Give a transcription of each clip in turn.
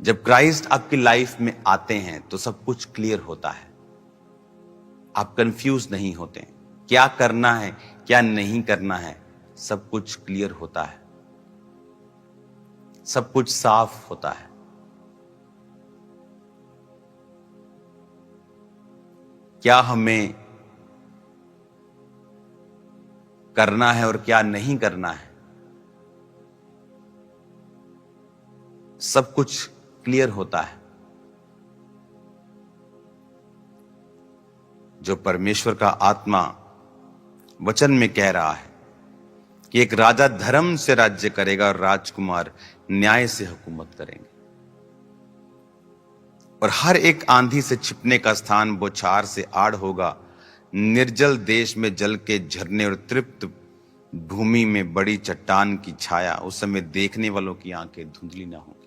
जब क्राइस्ट आपकी लाइफ में आते हैं तो सब कुछ क्लियर होता है। आप कंफ्यूज नहीं होते, क्या करना है क्या नहीं करना है, सब कुछ क्लियर होता है, सब कुछ साफ होता है। क्या हमें करना है और क्या नहीं करना है, सब कुछ क्लियर होता है। जो परमेश्वर का आत्मा वचन में कह रहा है कि एक राजा धर्म से राज्य करेगा और राजकुमार न्याय से हुकूमत करेंगे, और हर एक आंधी से छिपने का स्थान बौछार से आड़ होगा। निर्जल देश में जल के झरने और तृप्त भूमि में बड़ी चट्टान की छाया। उस समय देखने वालों की आंखें धुंधली ना होंगी।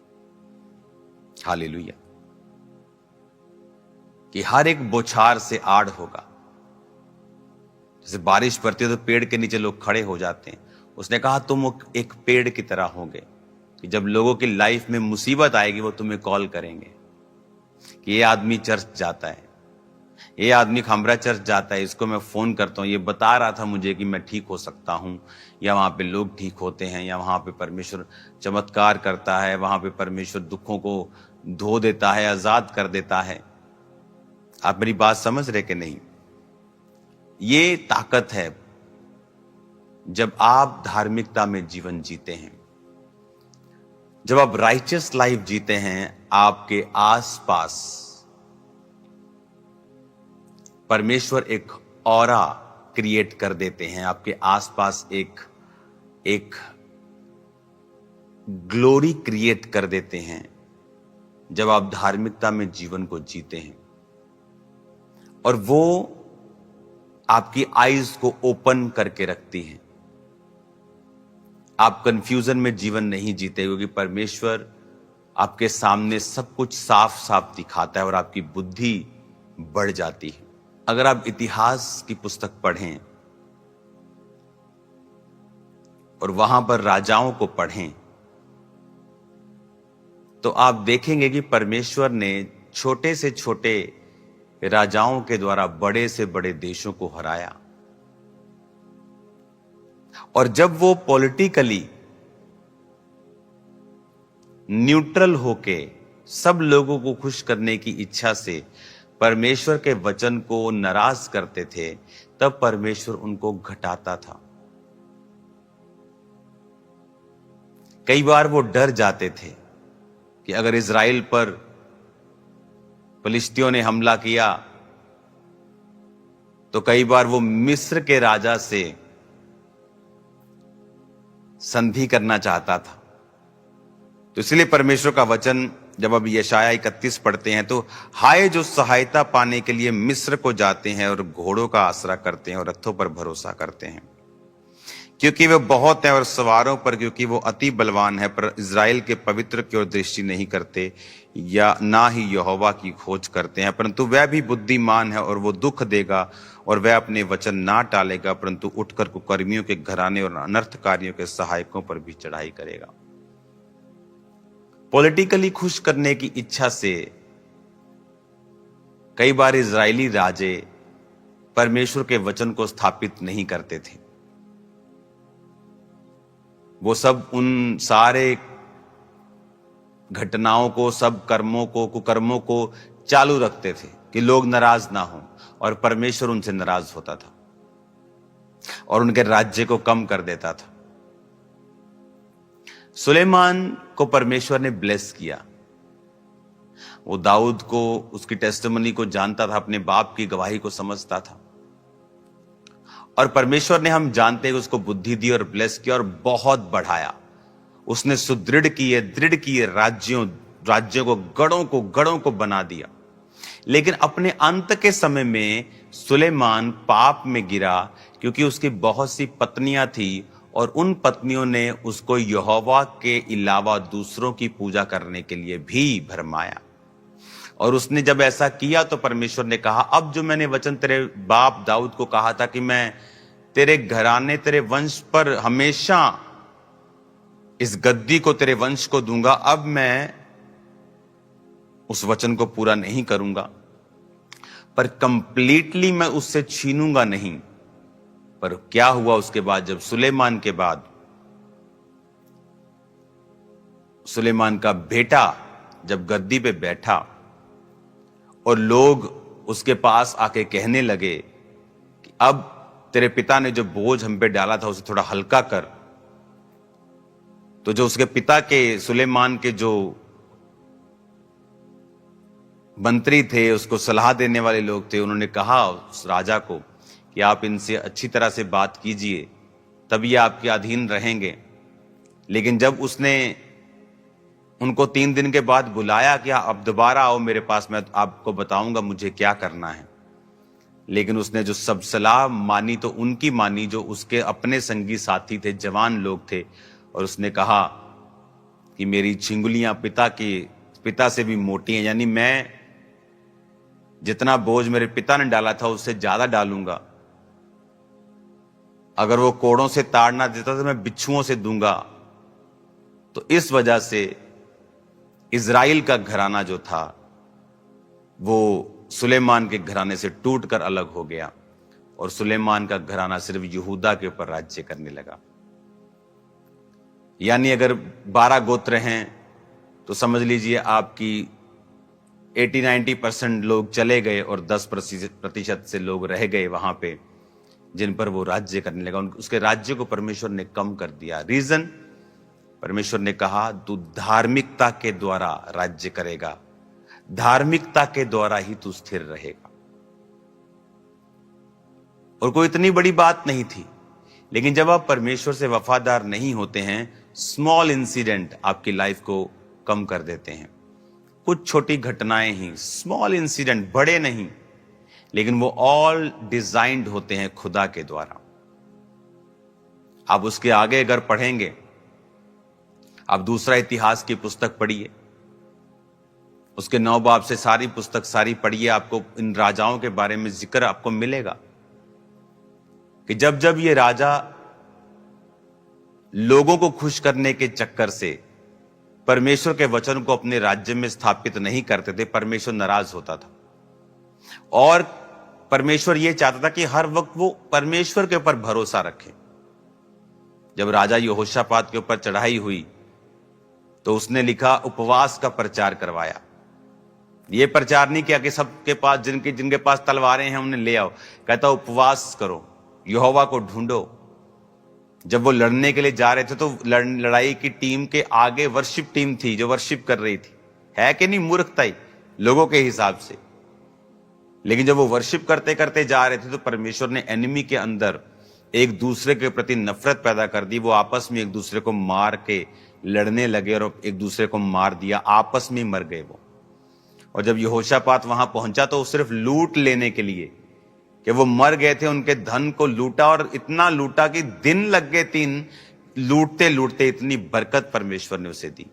हालेलुया। कि हर एक बौछार से आड़ होगा। जैसे बारिश पड़ती है तो पेड़ के नीचे लोग खड़े हो जाते हैं। उसने कहा तुम एक पेड़ की तरह होगे कि जब लोगों की लाइफ में मुसीबत आएगी वो तुम्हें कॉल करेंगे कि ये आदमी चर्च जाता है, ये आदमी खामरा चर्च जाता है, इसको मैं फोन करता हूं, ये बता रहा था मुझे कि मैं ठीक हो सकता हूं, या वहां पे लोग ठीक होते हैं, या वहां पे परमेश्वर चमत्कार करता है, वहां पे परमेश्वर दुखों को धो देता है, आजाद कर देता है। आप मेरी बात समझ रहे कि नहीं? ये ताकत है जब आप धार्मिकता में जीवन जीते हैं, जब आप राइचियस लाइफ जीते हैं। आपके आसपास परमेश्वर एक ऑरा क्रिएट कर देते हैं, आपके आसपास एक ग्लोरी क्रिएट कर देते हैं जब आप धार्मिकता में जीवन को जीते हैं। और वो आपकी आईज को ओपन करके रखती हैं। आप कंफ्यूजन में जीवन नहीं जीते, क्योंकि परमेश्वर आपके सामने सब कुछ साफ साफ दिखाता है और आपकी बुद्धि बढ़ जाती है। अगर आप इतिहास की पुस्तक पढ़ें और वहां पर राजाओं को पढ़ें तो आप देखेंगे कि परमेश्वर ने छोटे से छोटे राजाओं के द्वारा बड़े से बड़े देशों को हराया। और जब वो पॉलिटिकली न्यूट्रल होके सब लोगों को खुश करने की इच्छा से परमेश्वर के वचन को नाराज करते थे, तब परमेश्वर उनको घटाता था। कई बार वो डर जाते थे कि अगर इजराइल पर फिलिस्तियों ने हमला किया तो कई बार वो मिस्र के राजा से संधि करना चाहता था। तो इसलिए परमेश्वर का वचन जब अब यशाया 31 पढ़ते हैं तो हाय जो सहायता पाने के लिए मिस्र को जाते हैं और घोड़ों का आसरा करते हैं और रथों पर भरोसा करते हैं, क्योंकि वे बहुत हैं, और सवारों पर क्योंकि वो अति बलवान है, पर इज़राइल के पवित्र की ओर दृष्टि नहीं करते या ना ही यहोवा की खोज करते हैं। परंतु वह भी बुद्धिमान है और वो दुख देगा और वह अपने वचन ना टालेगा, परंतु उठकर कुकर्मियों के घराने और अनर्थकारियों के सहायकों पर भी चढ़ाई करेगा। पॉलिटिकली खुश करने की इच्छा से कई बार इजरायली राजे परमेश्वर के वचन को स्थापित नहीं करते थे। वो सब उन सारे घटनाओं को, सब कर्मों को, कुकर्मों को चालू रखते थे कि लोग नाराज ना हो, और परमेश्वर उनसे नाराज होता था और उनके राज्य को कम कर देता था। सुलेमान को परमेश्वर ने ब्लेस किया। वो दाऊद को, उसकी टेस्टिमनी को जानता था, अपने बाप की गवाही को समझता था, और परमेश्वर ने, हम जानते हैं, उसको बुद्धि दी और ब्लेस किया और बहुत बढ़ाया। उसने सुदृढ़ किए, दृढ़ किए राज्यों को, गढ़ों को बना दिया। लेकिन अपने अंत के समय में सुलेमान पाप में गिरा, क्योंकि उसकी बहुत सी पत्नियां थी और उन पत्नियों ने उसको यहोवा के अलावा दूसरों की पूजा करने के लिए भी भरमाया। और उसने जब ऐसा किया तो परमेश्वर ने कहा, अब जो मैंने वचन तेरे बाप दाऊद को कहा था कि मैं तेरे घराने, तेरे वंश पर हमेशा इस गद्दी को, तेरे वंश को दूंगा, अब मैं उस वचन को पूरा नहीं करूंगा, पर कंप्लीटली मैं उससे छीनूंगा नहीं। पर क्या हुआ उसके बाद, जब सुलेमान के बाद सुलेमान का बेटा जब गद्दी पे बैठा और लोग उसके पास आके कहने लगे कि अब तेरे पिता ने जो बोझ हम पे डाला था उसे थोड़ा हल्का कर, तो जो उसके पिता के सुलेमान के जो मंत्री थे, उसको सलाह देने वाले लोग थे, उन्होंने कहा उस राजा को कि आप इनसे अच्छी तरह से बात कीजिए, तब ये आपके अधीन रहेंगे। लेकिन जब उसने उनको 3 दिन के बाद बुलाया कि आप दोबारा आओ मेरे पास, मैं आपको बताऊंगा मुझे क्या करना है, लेकिन उसने जो सब सलाह मानी तो उनकी मानी जो उसके अपने संगी साथी थे, जवान लोग थे, और उसने कहा कि मेरी छिंगुलियां पिता से भी मोटी हैं, यानी मैं जितना बोझ मेरे पिता ने डाला था उससे ज्यादा डालूंगा। अगर वो कोड़ों से ताड़ ना देता तो मैं बिच्छुओं से दूंगा। तो इस वजह से इज़राइल का घराना जो था वो सुलेमान के घराने से टूटकर अलग हो गया और सुलेमान का घराना सिर्फ यहूदा के ऊपर राज्य करने लगा। यानी अगर 12 गोत्र हैं तो समझ लीजिए आपकी 80-90% लोग चले गए और 10% से लोग रह गए वहां पे, जिन पर वो राज्य करने लगा। उसके राज्य को परमेश्वर ने कम कर दिया। रीजन, परमेश्वर ने कहा तू धार्मिकता के द्वारा राज्य करेगा, धार्मिकता के द्वारा ही तू स्थिर रहेगा। और कोई इतनी बड़ी बात नहीं थी, लेकिन जब आप परमेश्वर से वफादार नहीं होते हैं, स्मॉल इंसिडेंट आपकी लाइफ को कम कर देते हैं। कुछ छोटी घटनाएं ही, स्मॉल इंसिडेंट, बड़े नहीं, लेकिन वो ऑल डिजाइंड होते हैं खुदा के द्वारा। आप उसके आगे अगर पढ़ेंगे, आप दूसरा इतिहास की पुस्तक पढ़िए, उसके 9 बाब से सारी पुस्तक सारी पढ़िए, आपको इन राजाओं के बारे में जिक्र आपको मिलेगा कि जब जब ये राजा लोगों को खुश करने के चक्कर से परमेश्वर के वचन को अपने राज्य में स्थापित नहीं करते थे, परमेश्वर नाराज होता था। और परमेश्वर यह चाहता था कि हर वक्त वो परमेश्वर के ऊपर भरोसा रखे। जब राजा यहोशापात के ऊपर चढ़ाई हुई तो उसने लिखा, उपवास का प्रचार करवाया। ये प्रचार नहीं किया कि सबके पास जिनके पास तलवारें हैं उन्हें ले आओ, कहता उपवास करो, यहोवा को ढूंढो। जब वो लड़ने के लिए जा रहे थे तो लड़ाई की टीम के आगे वर्शिप टीम थी जो वर्शिप कर रही थी, है कि नहीं? मूर्खता ही लोगों के हिसाब से। लेकिन जब वो वर्शिप करते करते जा रहे थे तो परमेश्वर ने एनिमी के अंदर एक दूसरे के प्रति नफरत पैदा कर दी। वो आपस में एक दूसरे को मार के लड़ने लगे और एक दूसरे को मार दिया, आपस में मर गए वो। और जब यहोशापात वहां पहुंचा तो सिर्फ लूट लेने के लिए कि वो मर गए थे, उनके धन को लूटा, और इतना लूटा कि दिन लग गए 3 लूटते लूटते। इतनी बरकत परमेश्वर ने उसे दी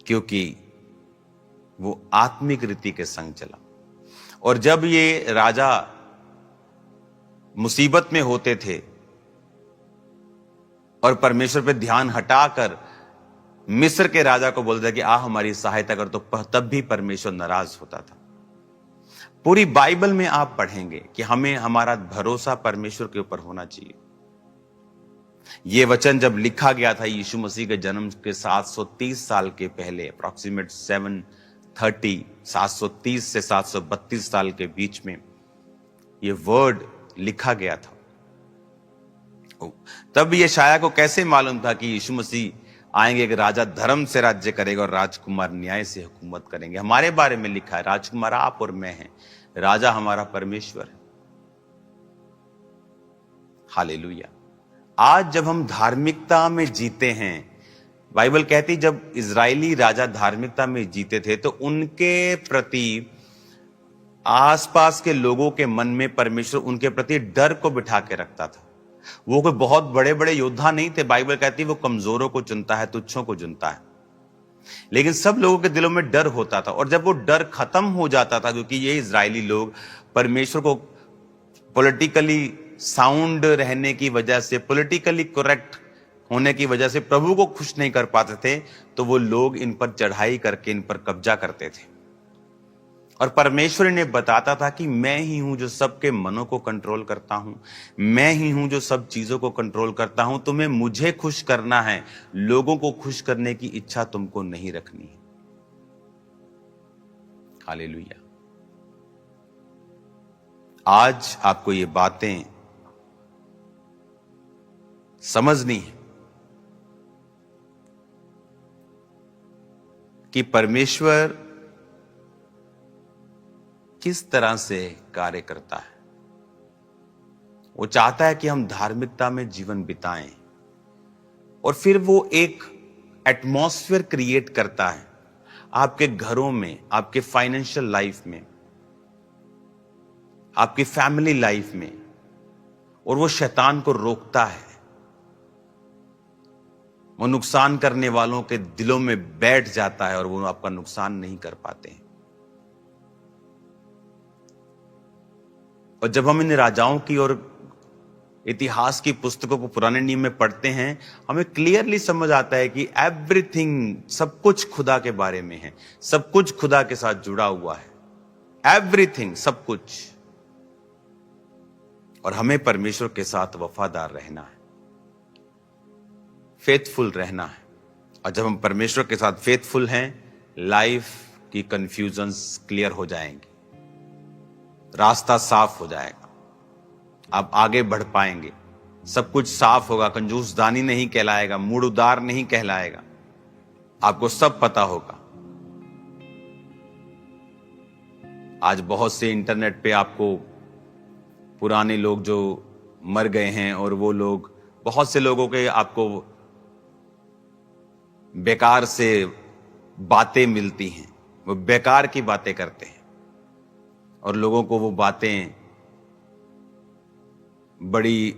क्योंकि वो आत्मिक रीति के संग चला। और जब ये राजा मुसीबत में होते थे और परमेश्वर पे ध्यान हटाकर मिस्र के राजा को बोलता कि आ हमारी सहायता कर, तो तब भी परमेश्वर नाराज होता था। पूरी बाइबल में आप पढ़ेंगे कि हमें हमारा भरोसा परमेश्वर के ऊपर होना चाहिए। यह वचन जब लिखा गया था यीशु मसीह के जन्म के 730 साल के पहले, अप्रॉक्सीमेट 730 से 732 साल के बीच में यह वर्ड लिखा गया था। तब यशायाह को कैसे मालूम था कि यीशु मसीह आएंगे, कि राजा धर्म से राज्य करेगा और राजकुमार न्याय से हुकूमत करेंगे। हमारे बारे में लिखा है, राजकुमार आप और मैं हैं, राजा हमारा परमेश्वर है। हालेलुया। आज जब हम धार्मिकता में जीते हैं, बाइबल कहती जब इजरायली राजा धार्मिकता में जीते थे तो उनके प्रति आसपास के लोगों के मन में परमेश्वर उनके प्रति डर को बिठा के रखता था। वो कोई बहुत बड़े बड़े योद्धा नहीं थे। बाइबल कहती वो कमजोरों को चुनता है, तुच्छों को चुनता है। लेकिन सब लोगों के दिलों में डर होता था, और जब वो डर खत्म हो जाता था, क्योंकि ये इजरायली लोग परमेश्वर को पॉलिटिकली साउंड रहने की वजह से, पॉलिटिकली करेक्ट होने की वजह से प्रभु को खुश नहीं कर पाते थे, तो वो लोग इन पर चढ़ाई करके इन पर कब्जा करते थे। और परमेश्वर इन्हें बताता था कि मैं ही हूं जो सबके मनों को कंट्रोल करता हूं, मैं ही हूं जो सब चीजों को कंट्रोल करता हूं। तुम्हें मुझे खुश करना है, लोगों को खुश करने की इच्छा तुमको नहीं रखनी है। हालेलुया। आज आपको ये बातें समझनी है कि परमेश्वर किस तरह से कार्य करता है। वो चाहता है कि हम धार्मिकता में जीवन बिताएं, और फिर वो एक एटमॉस्फेयर क्रिएट करता है आपके घरों में, आपके फाइनेंशियल लाइफ में, आपकी फैमिली लाइफ में, और वो शैतान को रोकता है। वो नुकसान करने वालों के दिलों में बैठ जाता है और वो आपका नुकसान नहीं कर पाते हैं। और जब हम इन राजाओं की और इतिहास की पुस्तकों को पुराने नियम में पढ़ते हैं, हमें क्लियरली समझ आता है कि एवरीथिंग, सब कुछ खुदा के बारे में है, सब कुछ खुदा के साथ जुड़ा हुआ है। एवरीथिंग, सब कुछ। और हमें परमेश्वर के साथ वफादार रहना है, फेथफुल रहना है। और जब हम परमेश्वर के साथ फेथफुल हैं, लाइफ की कंफ्यूजन्स क्लियर हो जाएंगी, रास्ता साफ हो जाएगा, आप आगे बढ़ पाएंगे, सब कुछ साफ होगा, कंजूसदानी नहीं कहलाएगा, मूड उदार नहीं कहलाएगा, आपको सब पता होगा। आज बहुत से इंटरनेट पे आपको पुराने लोग जो मर गए हैं, और वो लोग, बहुत से लोगों के आपको बेकार से बातें मिलती हैं, वो बेकार की बातें करते हैं, और लोगों को वो बातें बड़ी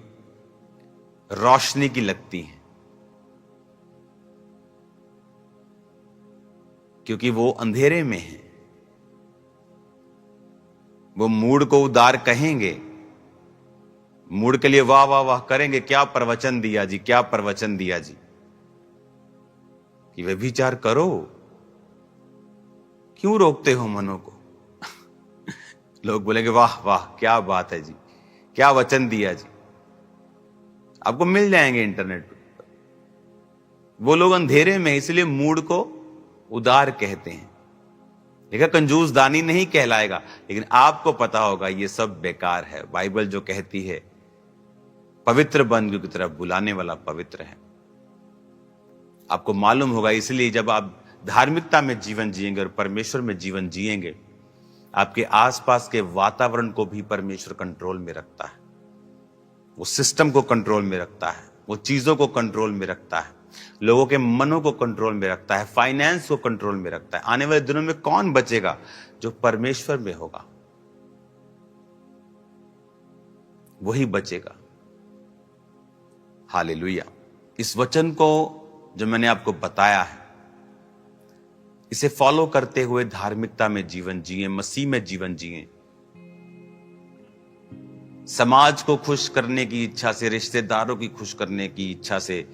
रोशनी की लगती हैं, क्योंकि वो अंधेरे में हैं। वो मूड को उदार कहेंगे, मूड के लिए वाह वाह वाह करेंगे, क्या प्रवचन दिया जी, क्या प्रवचन दिया जी, कि व्यभिचार करो, क्यों रोकते हो मनों को। लोग बोलेंगे वाह वाह क्या बात है जी, क्या वचन दिया जी। आपको मिल जाएंगे इंटरनेट पर। वो लोग अंधेरे में, इसलिए मूड को उदार कहते हैं। देखा, कंजूस दानी नहीं कहलाएगा, लेकिन आपको पता होगा ये सब बेकार है। बाइबल जो कहती है, पवित्र बंधु की तरफ बुलाने वाला पवित्र है। आपको मालूम होगा, इसलिए जब आप धार्मिकता में जीवन जिएंगे और परमेश्वर में जीवन जिएंगे, आपके आसपास के वातावरण को भी परमेश्वर कंट्रोल में रखता है, वो सिस्टम को कंट्रोल में रखता है, वो चीजों को कंट्रोल में रखता है, लोगों के मनों को कंट्रोल में रखता है, फाइनेंस को कंट्रोल में रखता है। आने वाले दिनों में कौन बचेगा? जो परमेश्वर में होगा वही बचेगा। हालेलुया। इस वचन को जो मैंने आपको बताया है, इसे फॉलो करते हुए धार्मिकता में जीवन जिए, मसीह में जीवन जिए। समाज को खुश करने की इच्छा से, रिश्तेदारों की खुश करने की इच्छा से,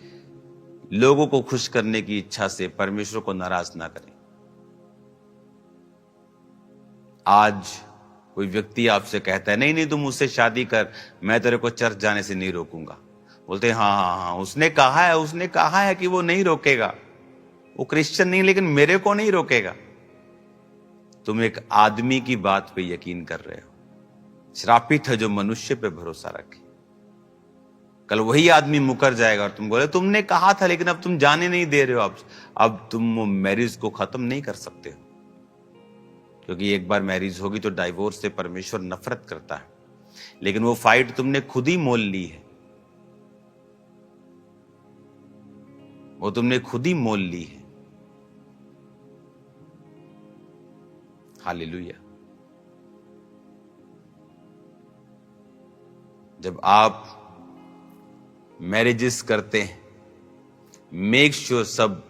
लोगों को खुश करने की इच्छा से परमेश्वर को नाराज ना करें। आज कोई व्यक्ति आपसे कहता है, नहीं नहीं तुम मुझसे शादी कर, मैं तेरे को चर्च जाने से नहीं रोकूंगा। बोलते हैं हाँ हाँ हाँ, उसने कहा है कि वो नहीं रोकेगा, वो क्रिश्चियन नहीं, लेकिन मेरे को नहीं रोकेगा। तुम एक आदमी की बात पे यकीन कर रहे हो। श्रापित है जो मनुष्य पे भरोसा रखे। कल वही आदमी मुकर जाएगा और तुम बोले तुमने कहा था, लेकिन अब तुम जाने नहीं दे रहे हो। अब तुम वो मैरिज को खत्म नहीं कर सकते हो, क्योंकि एक बार मैरिज होगी तो डाइवोर्स से परमेश्वर नफरत करता है। लेकिन वो फाइट तुमने खुद ही मोल ली है, वो तुमने खुद ही मोल ली है। हालेलुया। जब आप मैरिजेस करते हैं, मेक श्योर सब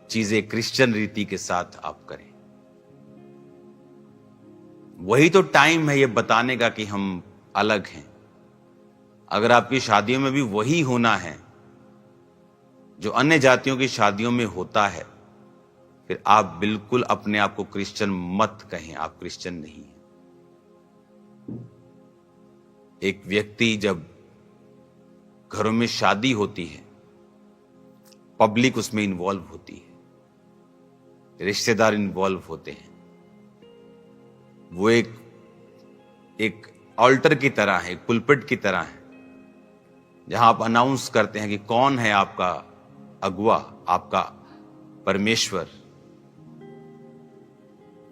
चीजें क्रिश्चियन रीति के साथ आप करें। वही तो टाइम है ये बताने का कि हम अलग हैं। अगर आपकी शादियों में भी वही होना है जो अन्य जातियों की शादियों में होता है, फिर आप बिल्कुल अपने आप को क्रिश्चियन मत कहें, आप क्रिश्चियन नहीं हैं। एक व्यक्ति जब घरों में शादी होती है, पब्लिक उसमें इन्वॉल्व होती है, रिश्तेदार इन्वॉल्व होते हैं, वो एक ऑल्टर की तरह है, एक पुलपिट की तरह है, जहां आप अनाउंस करते हैं कि कौन है आपका अगुआ, आपका परमेश्वर।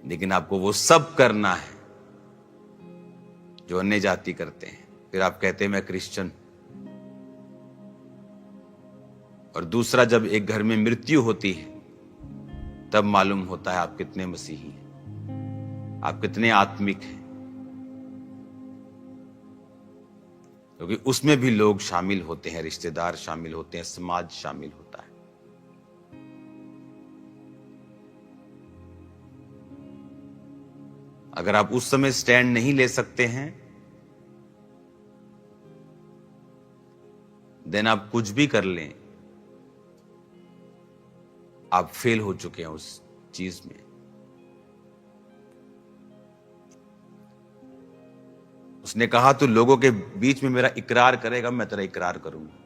लेकिन आपको वो सब करना है जो अन्य जाति करते हैं, फिर आप कहते हैं मैं क्रिश्चियन। और दूसरा, जब एक घर में मृत्यु होती है, तब मालूम होता है आप कितने मसीही हैं, आप कितने आत्मिक हैं, क्योंकि उसमें भी लोग शामिल होते हैं, रिश्तेदार शामिल होते हैं, समाज शामिल होता है। अगर आप उस समय स्टैंड नहीं ले सकते हैं, देन आप कुछ भी कर लें, आप फेल हो चुके हैं उस चीज में। उसने कहा तू लोगों के बीच में मेरा इकरार करेगा, मैं तेरा इकरार करूंगा।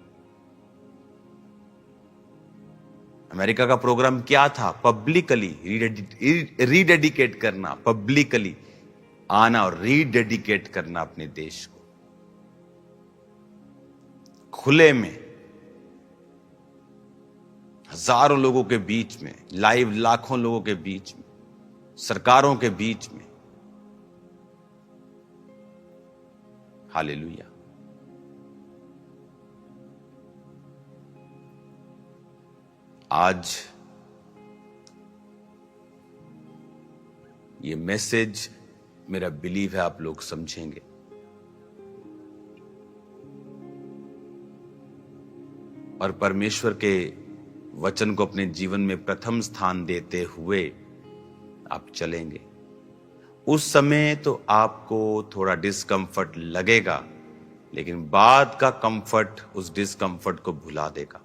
अमेरिका का प्रोग्राम क्या था? पब्लिकली रीडेडिकेट करना, पब्लिकली आना और रीडेडिकेट करना अपने देश को, खुले में, हजारों लोगों के बीच में, लाइव लाखों लोगों के बीच में, सरकारों के बीच में। हालेलुया। आज ये मैसेज मेरा बिलीव है आप लोग समझेंगे, और परमेश्वर के वचन को अपने जीवन में प्रथम स्थान देते हुए आप चलेंगे। उस समय तो आपको थोड़ा डिस्कंफर्ट लगेगा, लेकिन बाद का कंफर्ट उस डिस्कंफर्ट को भुला देगा।